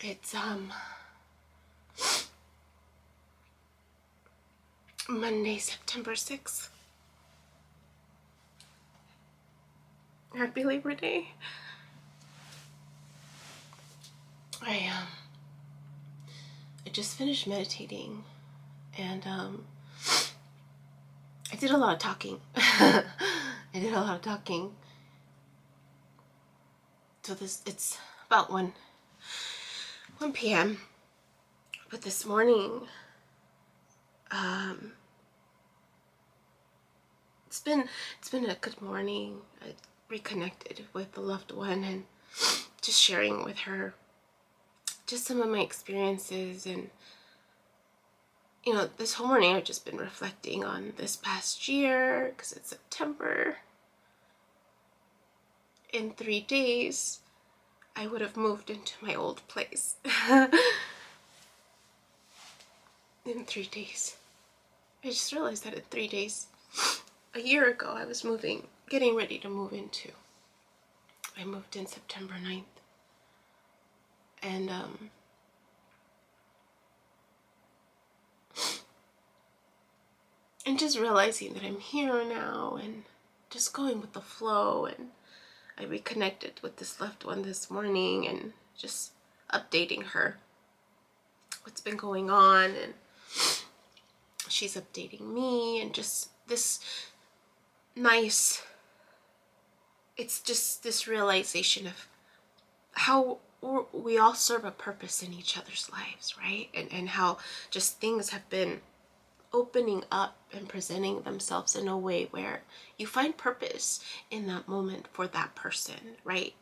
It's Monday, September 6th. Happy Labor Day. I just finished meditating, and I did a lot of talking. So it's about 1 p.m. But this morning, it's been a good morning. I reconnected with a loved one and just sharing with her just some of my experiences. And this whole morning I've just been reflecting on this past year, because it's September. In 3 days I would have moved into my old place. In 3 days. I just realized that in 3 days, a year ago, I was getting ready to move into. I moved in September 9th. And just realizing that I'm here now and just going with the flow. And I reconnected with this loved one this morning and just updating her what's been going on, and she's updating me, and just this nice, it's just this realization of how we all serve a purpose in each other's lives, right? And how just things have been opening up and presenting themselves in a way where you find purpose in that moment for that person, right?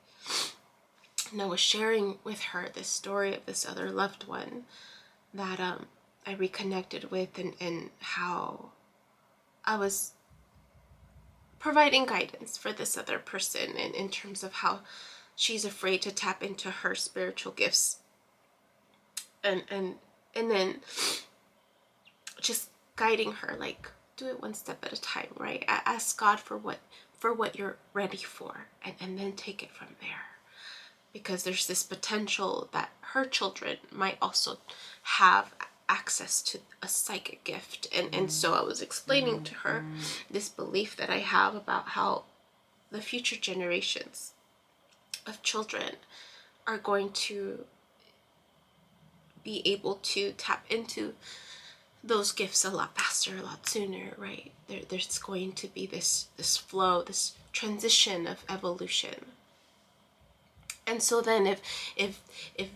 And I was sharing with her this story of this other loved one that I reconnected with, and how I was providing guidance for this other person in terms of how she's afraid to tap into her spiritual gifts, and then just guiding her, like, do it one step at a time, right? Ask God for what you're ready for, and then take it from there. Because there's this potential that her children might also have access to a psychic gift. And so I was explaining to her this belief that I have about how the future generations of children are going to be able to tap into those gifts a lot faster, a lot sooner, right? There's going to be this flow, this transition of evolution. And so then if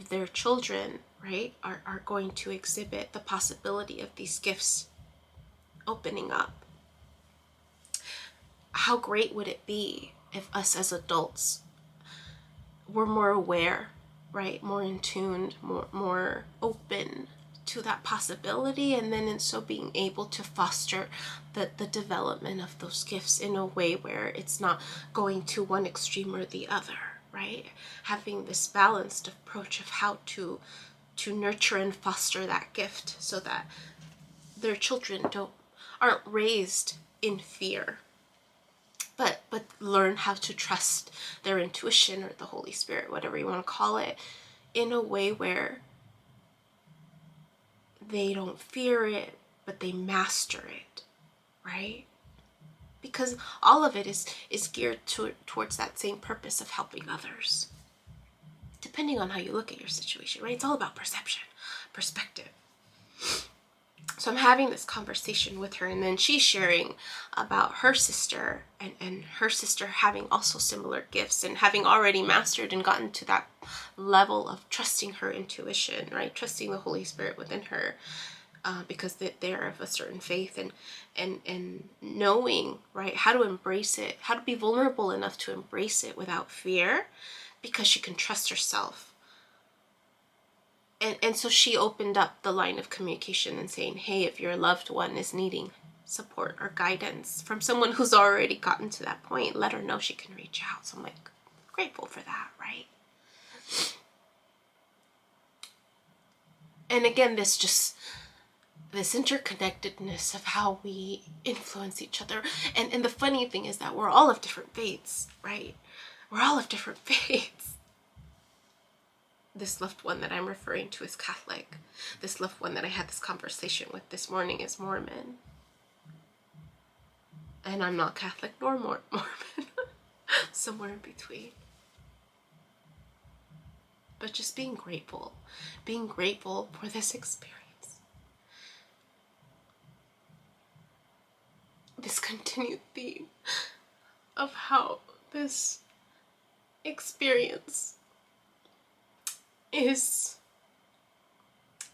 their children, right, are going to exhibit the possibility of these gifts opening up, how great would it be if us as adults were more aware, right, more in tune, more open to that possibility, and then in so being able to foster the development of those gifts in a way where it's not going to one extreme or the other, right? Having this balanced approach of how to nurture and foster that gift so that their children aren't raised in fear, but learn how to trust their intuition or the Holy Spirit, whatever you want to call it, in a way where they don't fear it, but they master it, right? Because all of it is geared towards that same purpose of helping others, depending on how you look at your situation, right? It's all about perspective. So I'm having this conversation with her, and then she's sharing about her sister and her sister having also similar gifts and having already mastered and gotten to that level of trusting her intuition, right? Trusting the Holy Spirit within her, because they're of a certain faith, and knowing, right, how to embrace it, how to be vulnerable enough to embrace it without fear, because she can trust herself. And so she opened up the line of communication and saying, hey, if your loved one is needing support or guidance from someone who's already gotten to that point, let her know she can reach out. So I'm like, grateful for that, right? And again, this interconnectedness of how we influence each other. And the funny thing is that we're all of different faiths, right? We're all of different faiths. this loved one that I'm referring to is Catholic. This loved one that I had this conversation with this morning is Mormon. And I'm not Catholic nor Mormon. Somewhere in between. But just being grateful for this experience. This continued theme of how this experience is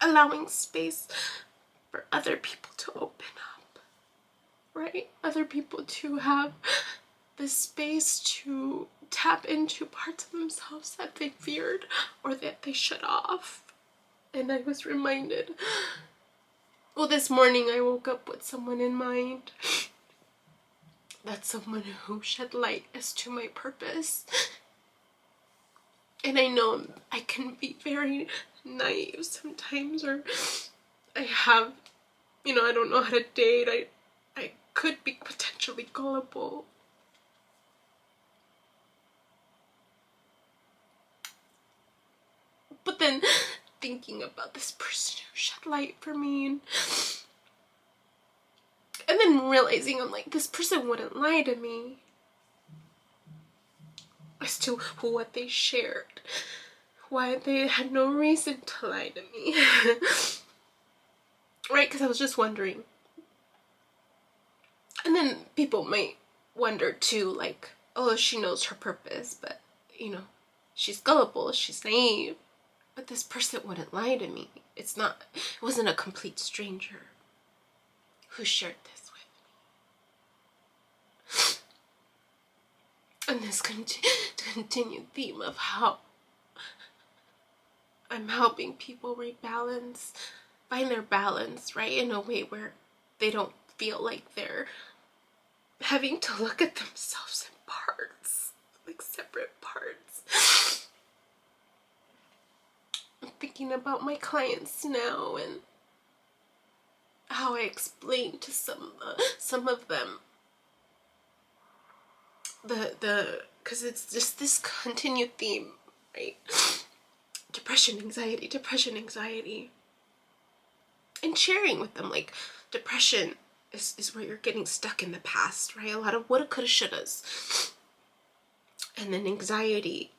allowing space for other people to open up, right? Other people to have the space to tap into parts of themselves that they feared or that they shut off. And I was reminded, well, this morning I woke up with someone in mind. That's someone who shed light as to my purpose. And I know I can be very naive sometimes, or I have, I don't know how to date. I could be potentially gullible. But then thinking about this person who shed light for me, and then realizing I'm like, this person wouldn't lie to me as to what they shared, why they had no reason to lie to me. Right? Because I was just wondering. And then people might wonder too, like, oh, she knows her purpose, but, she's gullible, she's naive. But this person wouldn't lie to me. It wasn't a complete stranger who shared this with me. And this continued theme of how I'm helping people rebalance, find their balance, right? In a way where they don't feel like they're having to look at themselves in parts, like separate parts. I'm thinking about my clients now and how I explain to some of them because it's just this continued theme, right? Depression, anxiety. And sharing with them, like, depression is where you're getting stuck in the past, right? A lot of woulda, coulda, shouldas. And then anxiety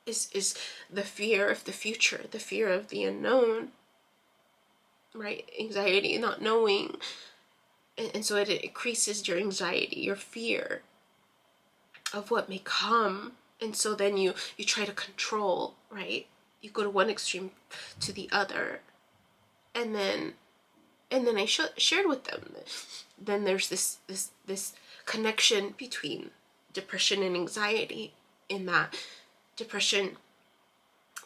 is the fear of the future, the fear of the unknown, right? Anxiety, not knowing. And so it increases your anxiety, your fear of what may come. And so then you try to control, right? You go to one extreme to the other. And then I shared with them, then there's this connection between depression and anxiety, in that depression,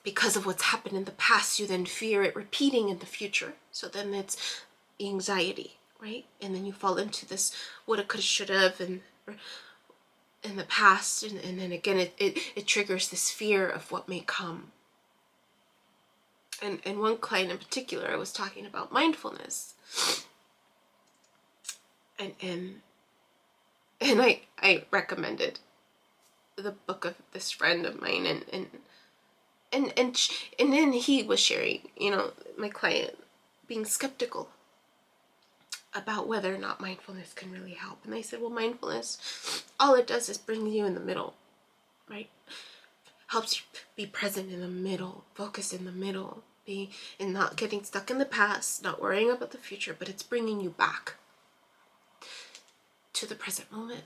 because of what's happened in the past, you then fear it repeating in the future. So then it's anxiety, right? And then you fall into this woulda, coulda, shoulda in the past, and then again it triggers this fear of what may come. And one client in particular, I was talking about mindfulness. And I recommended the book of this friend of mine, and then he was sharing, my client being skeptical about whether or not mindfulness can really help. And I said, well, mindfulness, all it does is bring you in the middle, right? Helps you be present in the middle, focus in the middle, and not getting stuck in the past, not worrying about the future, but it's bringing you back to the present moment.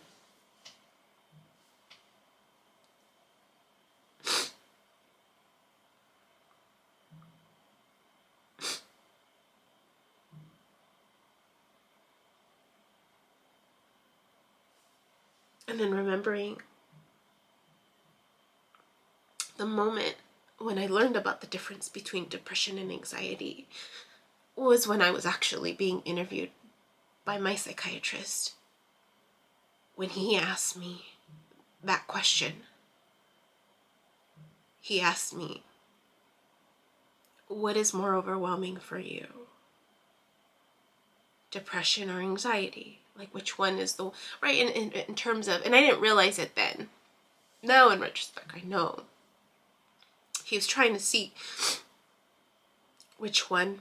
And then remembering the moment when I learned about the difference between depression and anxiety was when I was actually being interviewed by my psychiatrist. When he asked me that question, he asked me, what is more overwhelming for you? Depression or anxiety? Like, which one is the, right? In terms of, and I didn't realize it then. Now in retrospect, I know. He was trying to see which one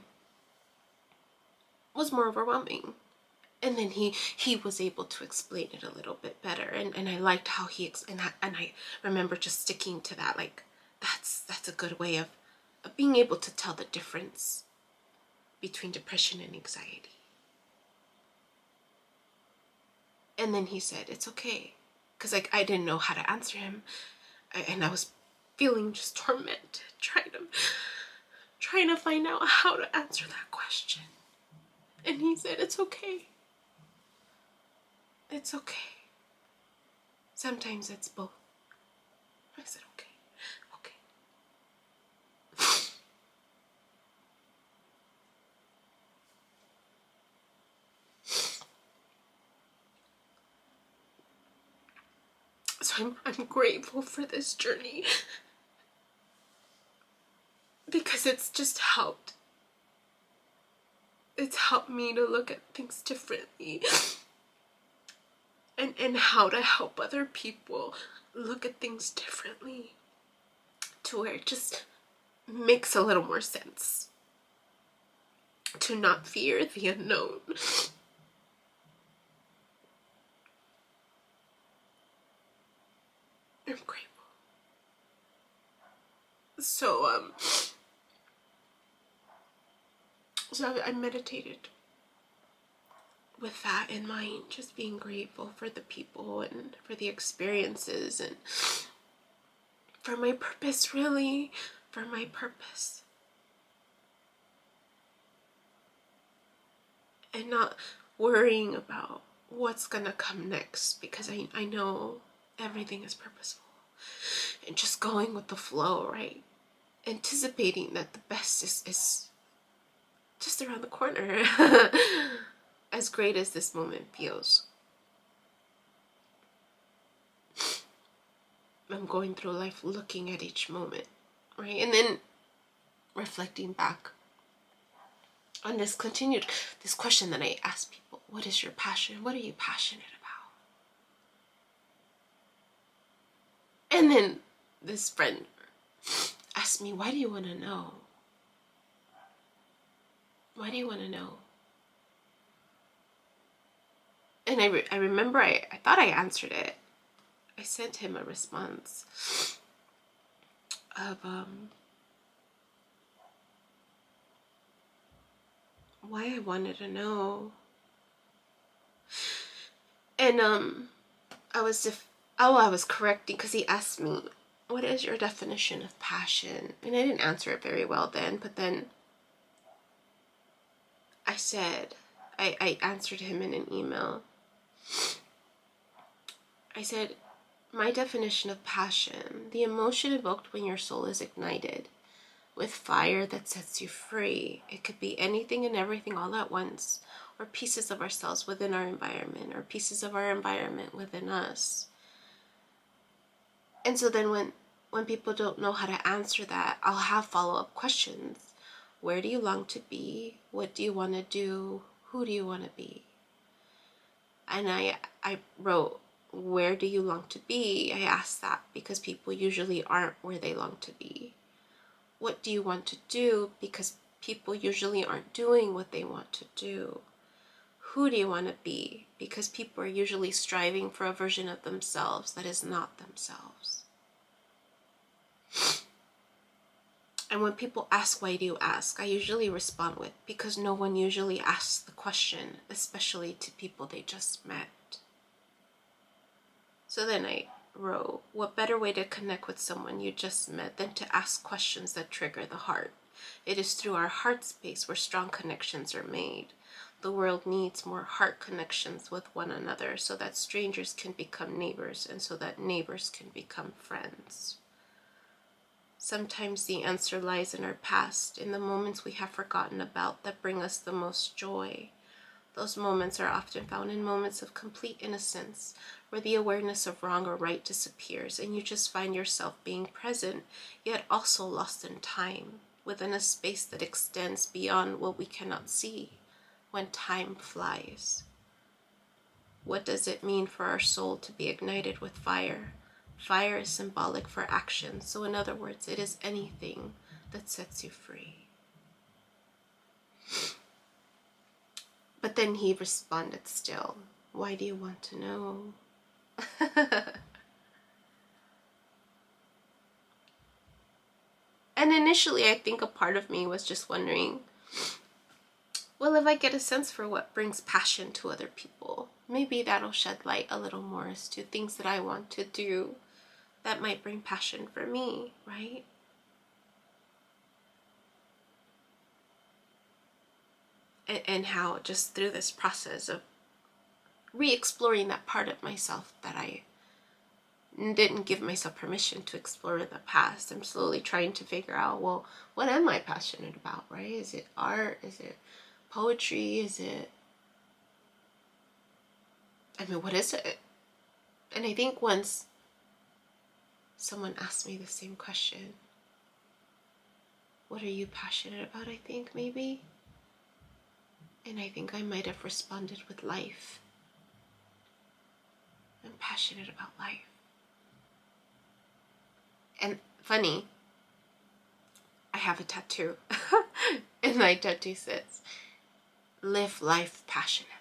was more overwhelming. And then he was able to explain it a little bit better. And I liked how and I remember just sticking to that. Like, that's a good way of being able to tell the difference between depression and anxiety. And then he said, it's okay. Because like, I didn't know how to answer him. And I was feeling just tormented, trying to find out how to answer that question. And he said, it's okay. It's okay. Sometimes it's both. I said, okay. So I'm grateful for this journey, because it's just helped. It's helped me to look at things differently, and how to help other people look at things differently, to where it just makes a little more sense to not fear the unknown. I'm grateful. So I meditated with that in mind, just being grateful for the people and for the experiences and for my purpose, really, for my purpose. And not worrying about what's gonna come next, because I know everything is purposeful. And just going with the flow, right? Anticipating that the best is just around the corner. As great as this moment feels, I'm going through life looking at each moment, right? And then reflecting back on this question that I ask people: what is your passion? What are you passionate about? And then this friend asked me, why do you want to know? Why do you want to know? And I remember I thought I answered it. I sent him a response of why I wanted to know. And I was correcting, because he asked me, what is your definition of passion? And I didn't answer it very well then, but then I said, I answered him in an email. I said, my definition of passion: the emotion evoked when your soul is ignited with fire that sets you free. It could be anything and everything all at once, or pieces of ourselves within our environment, or pieces of our environment within us. And so then when people don't know how to answer that, I'll have follow-up questions. Where do you long to be? What do you want to do? Who do you want to be? And I wrote, where do you long to be? I asked that because people usually aren't where they long to be. What do you want to do? Because people usually aren't doing what they want to do. Who do you want to be? Because people are usually striving for a version of themselves that is not themselves. And when people ask, why do you ask? I usually respond with, because no one usually asks the question, especially to people they just met. So then I wrote, what better way to connect with someone you just met than to ask questions that trigger the heart? It is through our heart space where strong connections are made. The world needs more heart connections with one another, so that strangers can become neighbors, and so that neighbors can become friends. Sometimes the answer lies in our past, in the moments we have forgotten about that bring us the most joy. Those moments are often found in moments of complete innocence, where the awareness of wrong or right disappears, and you just find yourself being present, yet also lost in time, within a space that extends beyond what we cannot see, when time flies. What does it mean for our soul to be ignited with fire? Fire is symbolic for action. So in other words, it is anything that sets you free. But then he responded still, why do you want to know? And initially, I think a part of me was just wondering, well, if I get a sense for what brings passion to other people, maybe that'll shed light a little more as to things that I want to do that might bring passion for me, right? And how just through this process of re-exploring that part of myself that I didn't give myself permission to explore in the past, I'm slowly trying to figure out, well, what am I passionate about, right? Is it art? Is it poetry? Is it, what is it? And I think once someone asked me the same question, what are you passionate about, I think, maybe? And I think I might have responded with life. I'm passionate about life. And funny, I have a tattoo. And my tattoo says, live life passionately.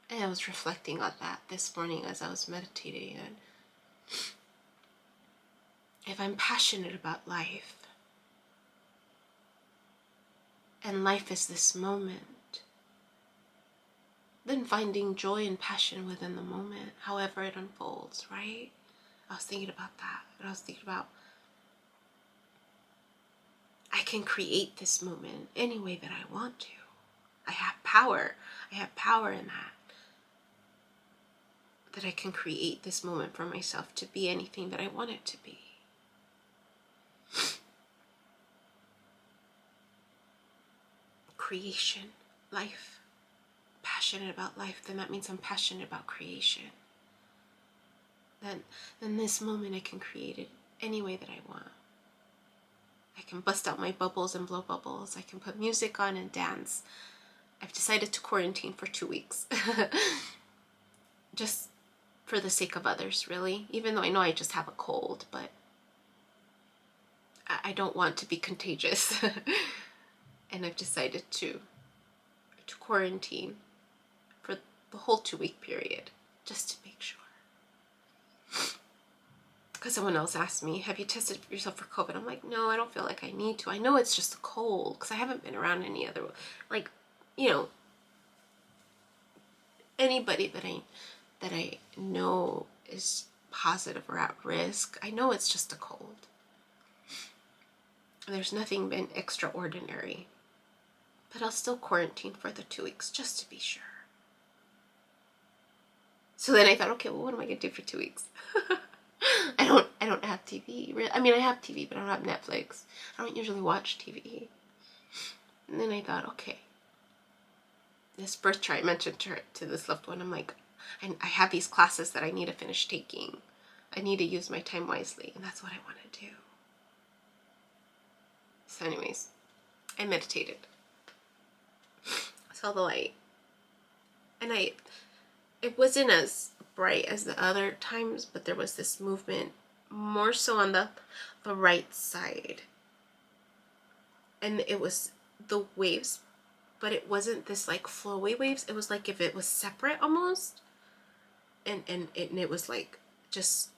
And I was reflecting on that this morning as I was meditating. And if I'm passionate about life, and life is this moment, then finding joy and passion within the moment, however it unfolds, right? I was thinking about that. And I was thinking about, I can create this moment any way that I want to. I have power. I have power in that I can create this moment for myself to be anything that I want it to be. Creation, life, passionate about life, then that means I'm passionate about creation. Then this moment I can create it any way that I want. I can bust out my bubbles and blow bubbles. I can put music on and dance. I've decided to quarantine for 2 weeks. Just for the sake of others, really. Even though I know I just have a cold, but I don't want to be contagious. And I've decided to quarantine for the whole 2-week period, just to make sure. Because someone else asked me, have you tested yourself for COVID? I'm like, no, I don't feel like I need to. I know it's just a cold, because I haven't been around any other, like, anybody that I know is positive or at risk. I know it's just a cold. There's nothing been extraordinary. But I'll still quarantine for the 2 weeks just to be sure. So then I thought, okay, well, what am I gonna do for 2 weeks? I don't have TV. I mean, I have TV, but I don't have Netflix. I don't usually watch TV. And then I thought, okay, this birth chart, I mentioned to this loved one, I'm like, I have these classes that I need to finish taking. I need to use my time wisely, and that's what I want to do. So anyways, I meditated. I saw the light. And it wasn't as bright as the other times, but there was this movement more so on the right side. And it was the waves, but it wasn't this like flowy waves. It was like if it was separate almost. And it was like just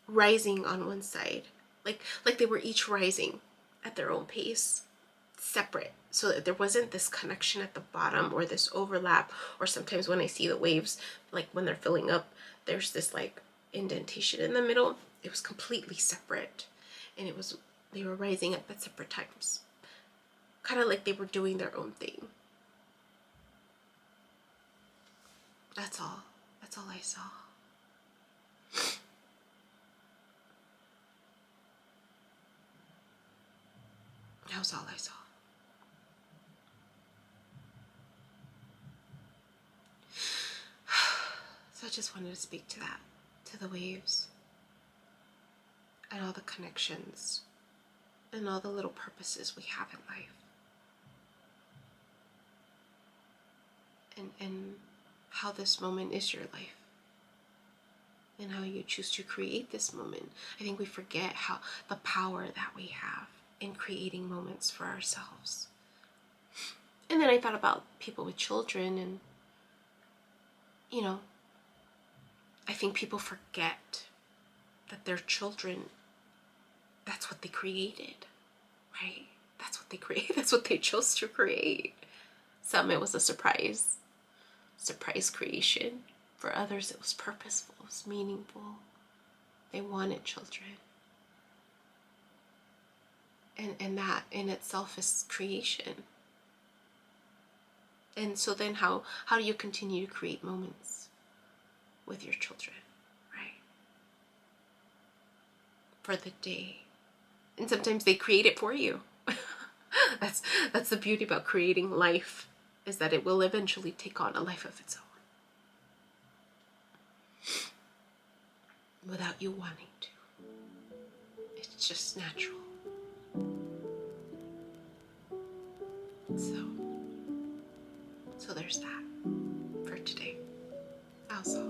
rising on one side. Like they were each rising at their own pace, separate, so that there wasn't this connection at the bottom or this overlap. Or sometimes when I see the waves, like when they're filling up, there's this like indentation in the middle. It was completely separate, and they were rising up at separate times, kind of like they were doing their own thing. That's all I saw. That was all I saw. So I just wanted to speak to that, to the waves, and all the connections, and all the little purposes we have in life. And how this moment is your life and how you choose to create this moment. I think we forget how the power that we have in creating moments for ourselves. And then I thought about people with children, and I think people forget that their children, that's what they created, right? That's what they created. That's what they chose to create. Some, it was a surprise creation. For others, it was purposeful, it was meaningful. They wanted children. And that in itself is creation. And so then how do you continue to create moments with your children, right? For the day. And sometimes they create it for you. That's the beauty about creating life, is that it will eventually take on a life of its own. Without you wanting to. It's just natural. So there's that for today. Also,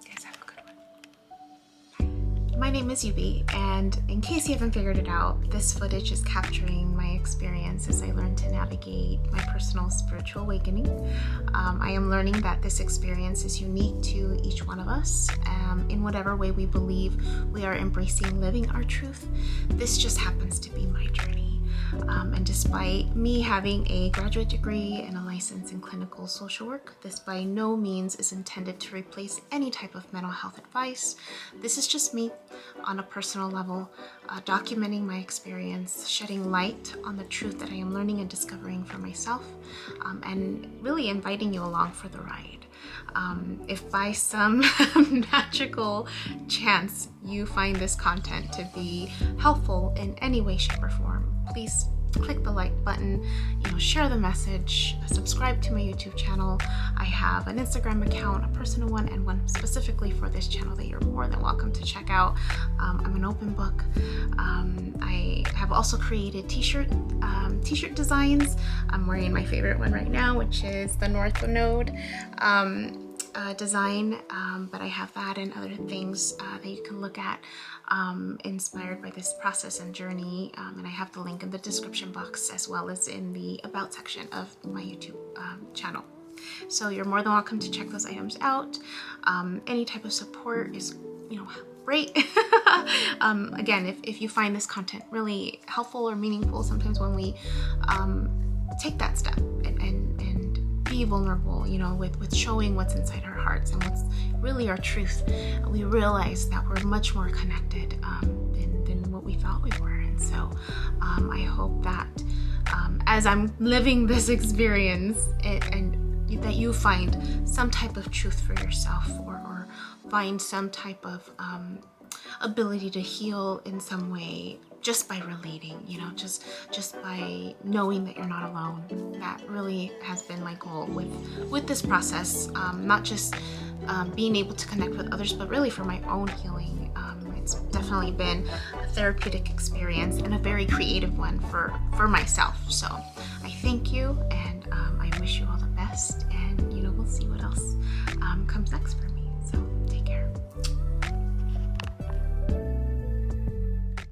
guys, have a good one. My name is Yubi, and in case you haven't figured it out, this footage is capturing my experience as I learn to navigate my personal spiritual awakening. I am learning that this experience is unique to each one of us. In whatever way we believe we are embracing living our truth, this just happens to be my journey. And despite me having a graduate degree and a license in clinical social work, this by no means is intended to replace any type of mental health advice. This is just me on a personal level, documenting my experience, shedding light on the truth that I am learning and discovering for myself, and really inviting you along for the ride. If by some magical chance you find this content to be helpful in any way, shape, or form, please click the like button, share the message, subscribe to my YouTube channel. I have an Instagram account, a personal one, and one specifically for this channel that you're more than welcome to check out. I'm an open book. I have also created t-shirt designs. I'm wearing my favorite one right now, which is the North Node design, but I have that and other things that you can look at inspired by this process and journey, and I have the link in the description box as well as in the about section of my YouTube channel. So you're more than welcome to check those items out. Any type of support is great. Again, if you find this content really helpful or meaningful, sometimes when we take that step and be vulnerable, with showing what's inside our hearts and what's really our truth, we realize that we're much more connected than what we thought we were. And so I hope that as I'm living this experience and that you find some type of truth for yourself, or find some type of ability to heal in some way just by relating, just by knowing that you're not alone. That really has been my goal with this process, not just being able to connect with others, but really for my own healing. It's definitely been a therapeutic experience and a very creative one for myself. So I thank you, and I wish you all the best, and we'll see what else comes next for me.